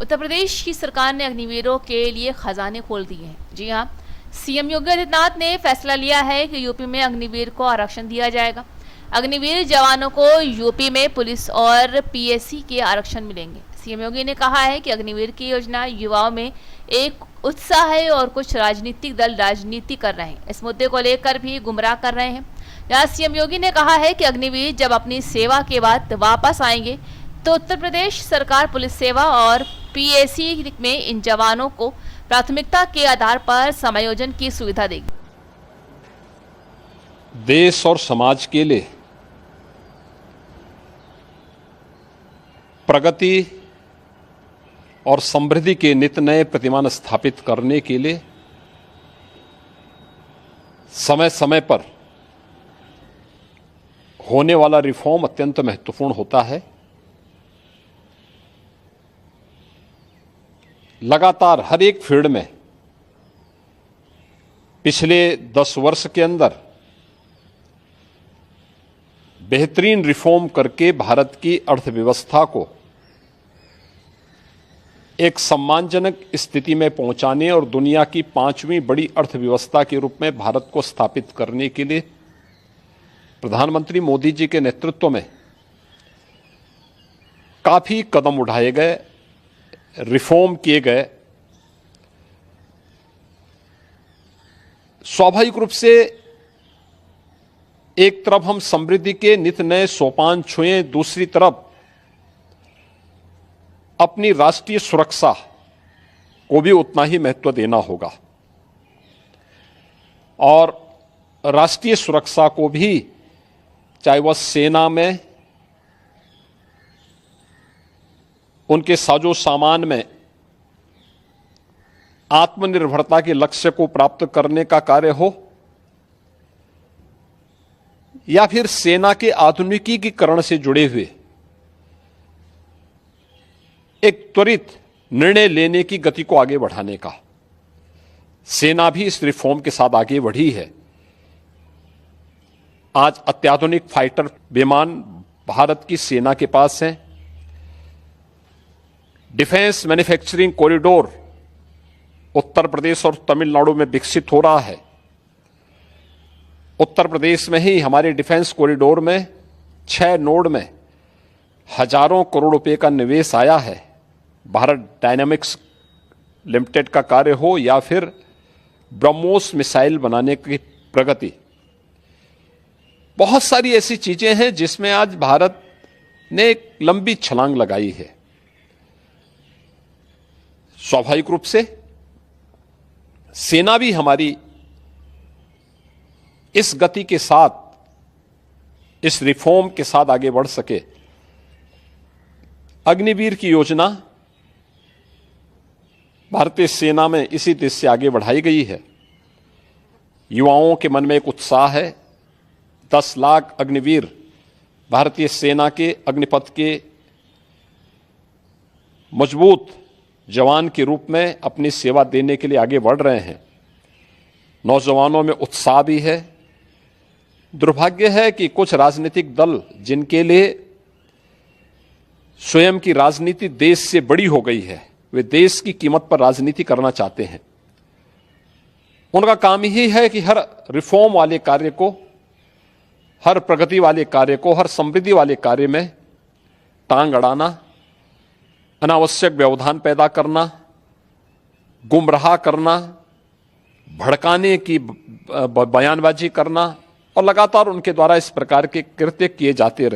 उत्तर प्रदेश की सरकार ने अग्निवीरों के लिए खजाने खोल दिए हैं। जी हाँ, सीएम योगी आदित्यनाथ ने फैसला लिया है कि यूपी में अग्निवीर को आरक्षण दिया जाएगा। अग्निवीर जवानों को यूपी में पुलिस और पीएसी के आरक्षण मिलेंगे। सीएम योगी ने कहा है कि अग्निवीर की योजना युवाओं में एक उत्साह है और कुछ राजनीतिक दल राजनीति कर रहे हैं, इस मुद्दे को लेकर भी गुमराह कर रहे हैं। यहाँ सीएम योगी ने कहा है कि अग्निवीर जब अपनी सेवा के बाद वापस आएंगे तो उत्तर प्रदेश सरकार पुलिस सेवा और पीएसी में इन जवानों को प्राथमिकता के आधार पर समायोजन की सुविधा देगी। देश और समाज के लिए प्रगति और समृद्धि के नित नए प्रतिमान स्थापित करने के लिए समय समय पर होने वाला रिफॉर्म अत्यंत महत्वपूर्ण होता है। लगातार हर एक फील्ड में पिछले 10 वर्ष के अंदर बेहतरीन रिफॉर्म करके भारत की अर्थव्यवस्था को एक सम्मानजनक स्थिति में पहुंचाने और दुनिया की 5वीं बड़ी अर्थव्यवस्था के रूप में भारत को स्थापित करने के लिए प्रधानमंत्री मोदी जी के नेतृत्व में काफी कदम उठाए गए, रिफॉर्म किए गए। स्वाभाविक रूप से एक तरफ हम समृद्धि के नित नए सोपान छुए, दूसरी तरफ अपनी राष्ट्रीय सुरक्षा को भी उतना ही महत्व देना होगा और राष्ट्रीय सुरक्षा को भी, चाहे वह सेना में, उनके साजो सामान में आत्मनिर्भरता के लक्ष्य को प्राप्त करने का कार्य हो या फिर सेना के आधुनिकीकरण से जुड़े हुए एक त्वरित निर्णय लेने की गति को आगे बढ़ाने का, सेना भी इस रिफॉर्म के साथ आगे बढ़ी है। आज अत्याधुनिक फाइटर विमान भारत की सेना के पास हैं। Defence manufacturing corridor Uttar Pradesh और तमिलनाडु में विकसित हो रहा है। उत्तर प्रदेश में ही हमारे डिफेंस कॉरिडोर में 6 नोड में हजारों करोड़ रुपए का निवेश आया है। भारत डायनामिक्स लिमिटेड का कार्य हो या फिर ब्रह्मोस मिसाइल बनाने की प्रगति, बहुत सारी ऐसी चीजें हैं जिसमें आज भारत ने एक लंबी छलांग लगाई है। स्वाभाविक रूप से सेना भी हमारी इस गति के साथ, इस रिफॉर्म के साथ आगे बढ़ सके। अग्निवीर की योजना भारतीय सेना में इसी देश से आगे बढ़ाई गई है। युवाओं के मन में एक उत्साह है। 10 लाख अग्निवीर भारतीय सेना के अग्निपथ के मजबूत जवान के रूप में अपनी सेवा देने के लिए आगे बढ़ रहे हैं। नौजवानों में उत्साह भी है। दुर्भाग्य है कि कुछ राजनीतिक दल जिनके लिए स्वयं की राजनीति देश से बड़ी हो गई है, वे देश की कीमत पर राजनीति करना चाहते हैं। उनका काम ही है कि हर रिफॉर्म वाले कार्य को, हर प्रगति वाले कार्य को, हर समृद्धि वाले कार्य में टांग अड़ाना, अनावश्यक व्यवधान पैदा करना, गुमराह करना, भड़काने की बयानबाजी करना और लगातार उनके द्वारा इस प्रकार के कृत्य किए जाते रहे।